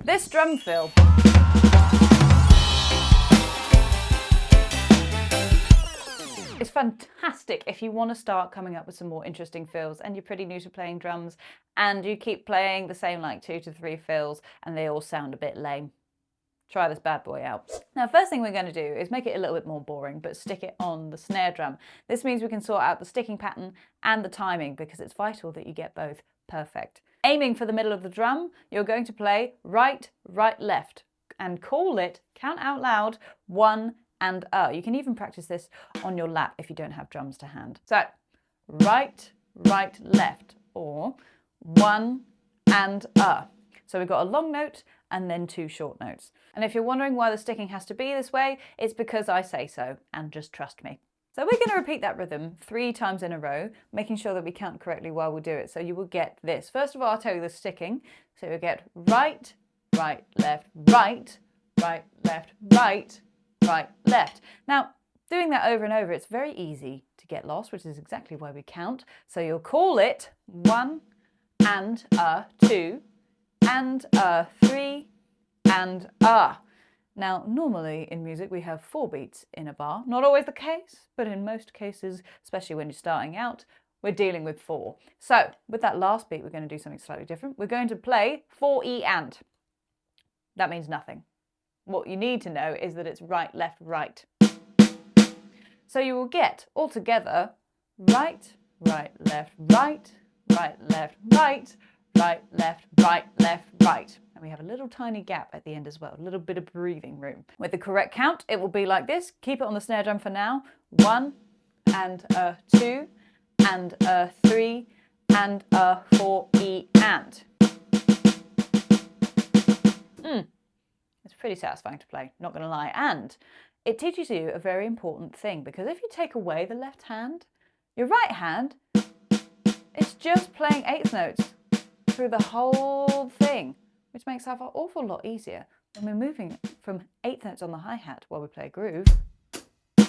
This drum fill. It's fantastic if you want to start coming up with some more interesting fills and you're pretty new to playing drums and you keep playing the same like 2 to 3 fills and they all sound a bit lame. Try this bad boy out. Now, first thing we're going to do is make it a little bit more boring, but stick it on the snare drum. This means we can sort out the sticking pattern and the timing because it's vital that you get both perfect. Aiming for the middle of the drum, you're going to play right, right, left and call it, count out loud, 1 and You can even practice this on your lap if you don't have drums to hand. So, right, right, left, or 1 and So we've got a long note and then 2 short notes. And if you're wondering why the sticking has to be this way, it's because I say so, and just trust me. So we're going to repeat that rhythm 3 times in a row, making sure that we count correctly while we do it. So you will get this. First of all, I'll tell you the sticking. So you'll get right, right, left, right, right, left, right, right, left. Now, doing that over and over, it's very easy to get lost, which is exactly why we count. So you'll call it 1 and 2 and 3 and Now, normally in music we have 4 beats in a bar. Not always the case, but in most cases, especially when you're starting out, we're dealing with 4. So with that last beat, we're going to do something slightly different. We're going to play 4E and. That means nothing. What you need to know is that it's right, left, right. So you will get altogether right, right, left, right, right, left, right, right, left, right, left, right. And we have a little tiny gap at the end as well, a little bit of breathing room. With the correct count, it will be like this. Keep it on the snare drum for now. 1 and 2 and 3 and 4E and. It's pretty satisfying to play, not going to lie. And it teaches you a very important thing, because if you take away the left hand, your right hand is just playing 8th notes through the whole thing, which makes life an awful lot easier when we're moving from 8th notes on the hi-hat while we play a groove, and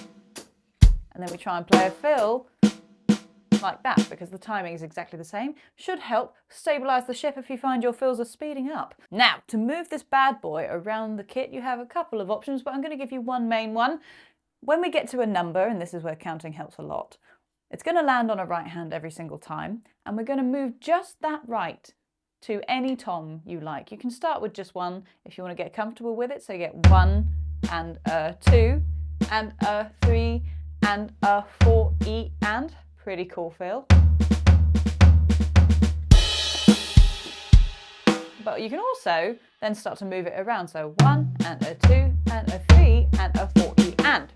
then we try and play a fill like that, because the timing is exactly the same. Should help stabilise the ship if you find your fills are speeding up. Now, to move this bad boy around the kit, you have a couple of options, but I'm going to give you one main one. When we get to a number, and this is where counting helps a lot, it's going to land on a right hand every single time, and we're going to move just that right to any tom you like. You can start with just 1 if you want to get comfortable with it. So you get 1 and 2 and 3 and 4E and. Pretty cool fill. But you can also then start to move it around. So 1 and 2 and 3 and 4E and.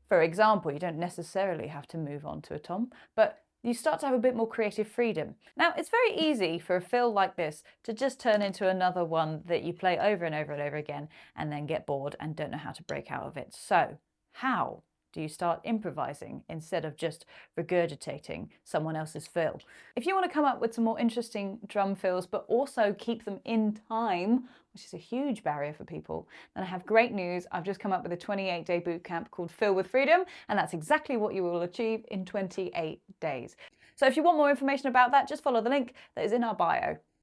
For example, you don't necessarily have to move on to a tom, but you start to have a bit more creative freedom. Now, it's very easy for a fill like this to just turn into another one that you play over and over and over again and then get bored and don't know how to break out of it. So, how do you start improvising instead of just regurgitating someone else's fill? If you want to come up with some more interesting drum fills, but also keep them in time, which is a huge barrier for people, then I have great news. I've just come up with a 28-day bootcamp called Fill with Freedom, and that's exactly what you will achieve in 28 days. So if you want more information about that, just follow the link that is in our bio.